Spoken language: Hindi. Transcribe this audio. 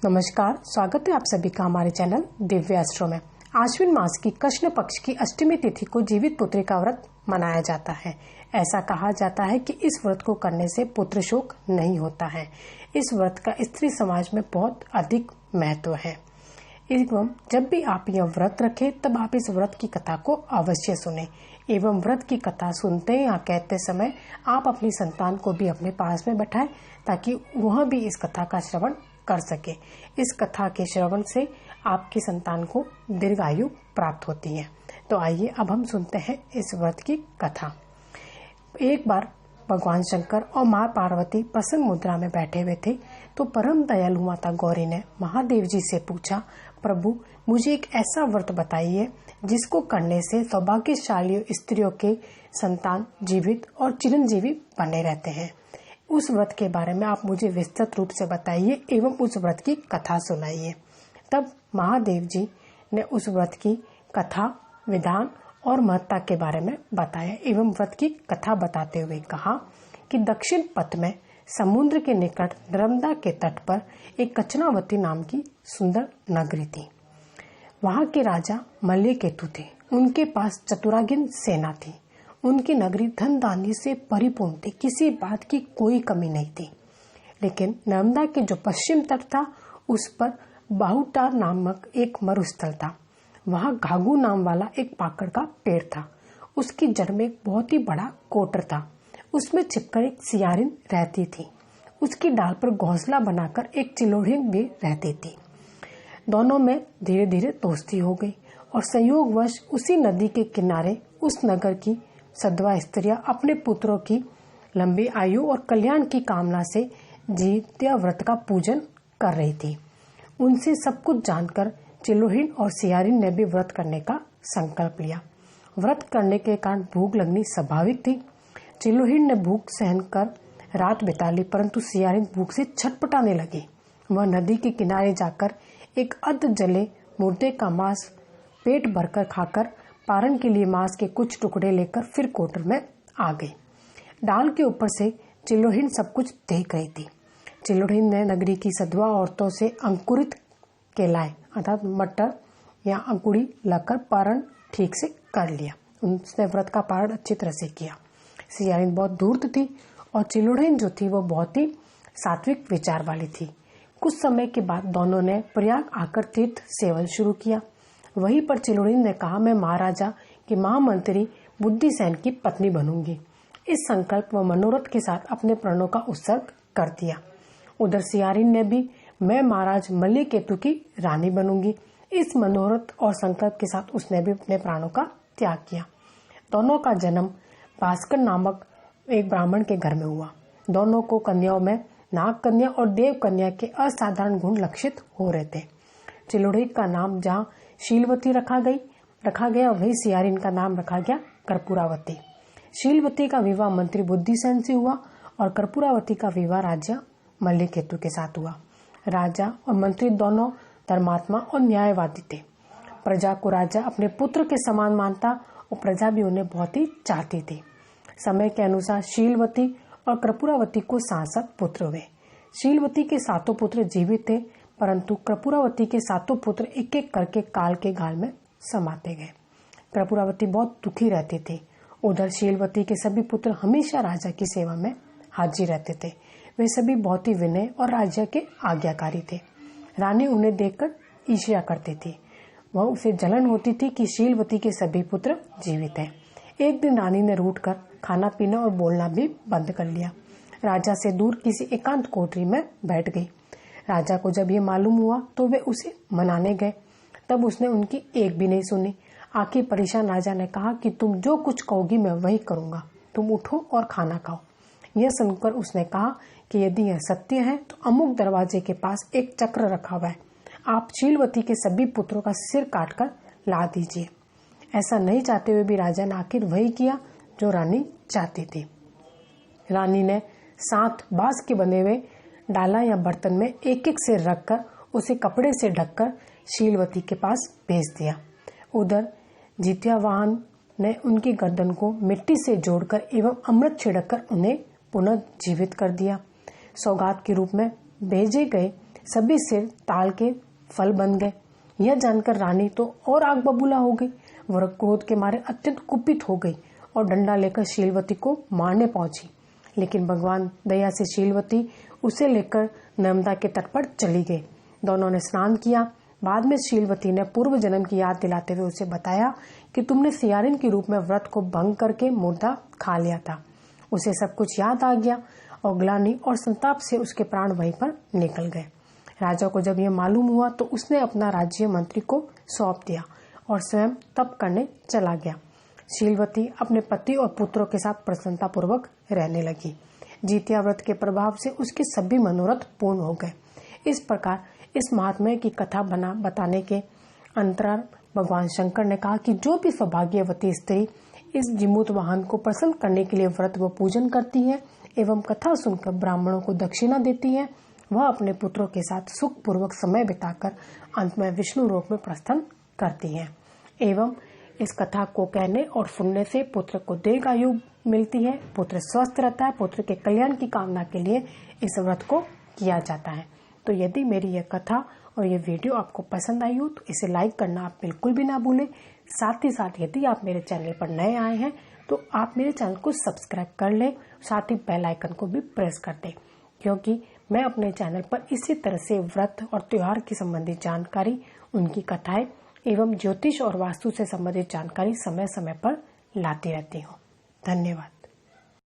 नमस्कार, स्वागत है आप सभी का हमारे चैनल दिव्य एस्ट्रो में। आश्विन मास की कृष्ण पक्ष की अष्टमी तिथि को जीवित पुत्री का व्रत मनाया जाता है। ऐसा कहा जाता है कि इस व्रत को करने से पुत्र शोक नहीं होता है। इस व्रत का स्त्री समाज में बहुत अधिक महत्व है। एवं जब भी आप यह व्रत रखें तब आप इस व्रत की कथा को अवश्य सुने। एवं व्रत की कथा सुनते या कहते समय आप अपनी संतान को भी अपने पास में बैठाएं ताकि वह भी इस कथा का श्रवण कर सके। इस कथा के श्रवण से आपकी संतान को दीर्घायु प्राप्त होती है। तो आइए अब हम सुनते हैं इस व्रत की कथा। एक बार भगवान शंकर और मां पार्वती प्रसन्न मुद्रा में बैठे हुए थे तो परम दयालु माता गौरी ने महादेव जी से पूछा, प्रभु मुझे एक ऐसा व्रत बताइए जिसको करने से सौभाग्यशाली स्त्रियों के संतान जीवित और चिरंजीवी बने रहते हैं। उस व्रत के बारे में आप मुझे विस्तृत रूप से बताइए एवं उस व्रत की कथा सुनाइए। तब महादेव जी ने उस व्रत की कथा, विधान और महत्ता के बारे में बताया एवं व्रत की कथा बताते हुए कहा कि दक्षिण पथ में समुद्र के निकट नर्मदा के तट पर एक कचनावती नाम की सुंदर नगरी थी। वहां के राजा मल्लकेतु थे। उनके पास चतुरागिन सेना थी। उनकी नगरी धन धान्य से परिपूर्ण थी, किसी बात की कोई कमी नहीं थी। लेकिन नर्मदा के जो पश्चिम तट था उस पर बाहुटार नामक एक मरुस्थल था। वहां घाघू नाम वाला एक पाकड़ का पेड़ था। उसकी जड़ में एक बहुत ही बड़ा कोटर था। उसमें छिपकर एक सियारिन रहती थी। उसकी डाल पर घोंसला बनाकर एक चिलोड़िन भी रहती थी। दोनों में धीरे धीरे दोस्ती हो गई और संयोगवश उसी नदी के किनारे उस नगर की सद्वा स्त्रियां अपने पुत्रों की लंबी आयु और कल्याण की कामना से जीत्या व्रत का पूजन कर रही थी। उनसे सब कुछ जानकर चिलोहिन और सियारिन ने भी व्रत करने का संकल्प लिया। व्रत करने के कारण भूख लगनी स्वाभाविक थी। चिलोहिन ने भूख सहन कर रात बिता ली, परंतु सियारिन भूख से छटपटाने लगी। वह नदी के किनारे जाकर एक अध जले मुर्दे का मांस पेट भरकर खाकर पारण के लिए मांस के कुछ टुकड़े लेकर फिर कोटर में आ गई। डाल के ऊपर से चिलोहिन सब कुछ देख रही थी। चिलोहिन ने नगरी की सधवा औरतों से अंकुरित केलाएं अर्थात मटर या अंकुड़ी लाकर पारण ठीक से कर लिया। उसने व्रत का पारण अच्छी तरह से किया। सियारिन बहुत धूर्त थी और चिलोहिन जो थी वो बहुत ही सात्विक विचार वाली थी। कुछ समय के बाद दोनों ने प्रयाग आकर तीर्थ सेवन शुरू किया। वहीं पर चिलोहिन ने कहा, मैं महाराजा की महामंत्री बुद्धिसेन की पत्नी बनूंगी। इस संकल्प व मनोरथ के साथ अपने प्राणों का उत्सर्ग कर दिया। उधर सियारिन ने भी, मैं महाराज मल्लकेतु की रानी बनूंगी। इस मनोरथ और संकल्प के साथ उसने भी अपने प्राणों का त्याग किया। दोनों का जन्म भास्कर नामक एक ब्राह्मण के घर में हुआ। दोनों को कन्याओं में नाग कन्या और देव कन्या के असाधारण गुण लक्षित हो रहे थे। चिलोढ़ी का नाम जहाँ शीलवती रखा गया वही सियारिन का नाम रखा गया कर्पूरावती। शीलवती का विवाह मंत्री बुद्धिसेन से हुआ और कर्पूरावती का विवाह राजा मल्लकेतु के साथ हुआ। राजा और मंत्री दोनों धर्मात्मा और न्यायवादी थे। प्रजा को राजा अपने पुत्र के समान मानता और प्रजा भी उन्हें बहुत ही चाहती थी। समय के अनुसार शीलवती और कर्पूरावती को 7 पुत्र हुए। शीलवती के 7 पुत्र जीवित थे, परंतु कर्पूरावती के 7 पुत्र एक एक करके काल के गाल में समाते गए। कर्पूरावती बहुत दुखी रहती थी। उधर शीलवती के सभी पुत्र हमेशा राजा की सेवा में हाजिर रहते थे। वे सभी बहुत ही विनय और राज्य के आज्ञाकारी थे। रानी उन्हें देखकर ईर्ष्या करती थी। वह उसे जलन होती थी कि शीलवती के सभी पुत्र जीवित हैं। एक दिन रानी ने रूठकर खाना पीना और बोलना भी बंद कर लिया। राजा से दूर किसी एकांत कोठरी में बैठ गई। राजा को जब ये मालूम हुआ तो वे उसे मनाने गए, तब उसने उनकी एक भी नहीं सुनी। आखिर परेशान राजा ने कहा कि तुम जो कुछ कहोगी मैं वही करूंगा, तुम उठो और खाना खाओ। यह सुनकर उसने कहा कि यदि यह सत्य है तो अमुक दरवाजे के पास एक चक्र रखा हुआ है, आप शीलवती के सभी पुत्रों का सिर काटकर ला दीजिए। ऐसा नहीं चाहते हुए भी राजा ने आखिर वही किया जो रानी चाहती थी। रानी ने 7 बांस के बने हुए डाला या बर्तन में एक एक सिर रखकर उसे कपड़े से ढककर शीलवती के पास भेज दिया। उधर जित्यावाहन ने उनकी गर्दन को मिट्टी से जोड़कर एवं अमृत छिड़ककर उन्हें पुनः जीवित कर दिया। सौगात के रूप में भेजे गए सभी सिर ताल के फल बन गए। यह जानकर रानी तो और आग बबूला हो गई। वह क्रोध के मारे अत्यंत कुपित हो गई और डंडा लेकर शीलवती को मारने पहुंची, लेकिन भगवान दया से शीलवती उसे लेकर नर्मदा के तट पर चली गई। दोनों ने स्नान किया। बाद में शीलवती ने पूर्व जन्म की याद दिलाते हुए उसे बताया कि तुमने सियारिन के रूप में व्रत को भंग करके मुर्दा खा लिया था। उसे सब कुछ याद आ गया और ग्लानि और संताप से उसके प्राण वहीं पर निकल गए। राजा को जब यह मालूम हुआ तो उसने अपना राज्य मंत्री को सौंप दिया और स्वयं तप करने चला गया। शीलवती अपने पति और पुत्रों के साथ प्रसन्नता पूर्वक रहने लगी। जितिया व्रत के प्रभाव से उसके सभी मनोरथ पूर्ण हो गए। इस प्रकार इस महात्म्य की कथा बताने के अंतराल भगवान शंकर ने कहा कि जो भी सौभाग्यवती स्त्री इस जिमूत वाहन को प्रसन्न करने के लिए व्रत व पूजन करती है एवं कथा सुनकर ब्राह्मणों को दक्षिणा देती है, वह अपने पुत्रों के साथ सुख पूर्वक समय बिताकर अंत में विष्णु लोक में प्रस्थान करती है। एवं इस कथा को कहने और सुनने से पुत्र को दीर्घायु मिलती है, पुत्र स्वस्थ रहता है। पुत्र के कल्याण की कामना के लिए इस व्रत को किया जाता है। तो यदि मेरी यह कथा और ये वीडियो आपको पसंद आई हो तो इसे लाइक करना आप बिल्कुल भी ना भूलें। साथ ही साथ यदि आप मेरे चैनल पर नए आए हैं तो आप मेरे चैनल को सब्सक्राइब कर लें, साथ ही बेल आइकन को भी प्रेस कर दें, क्योंकि मैं अपने चैनल पर इसी तरह से व्रत और त्योहार की संबंधित जानकारी, उनकी कथाएं एवं ज्योतिष और वास्तु से संबंधित जानकारी समय समय पर लाती रहती हूँ। धन्यवाद।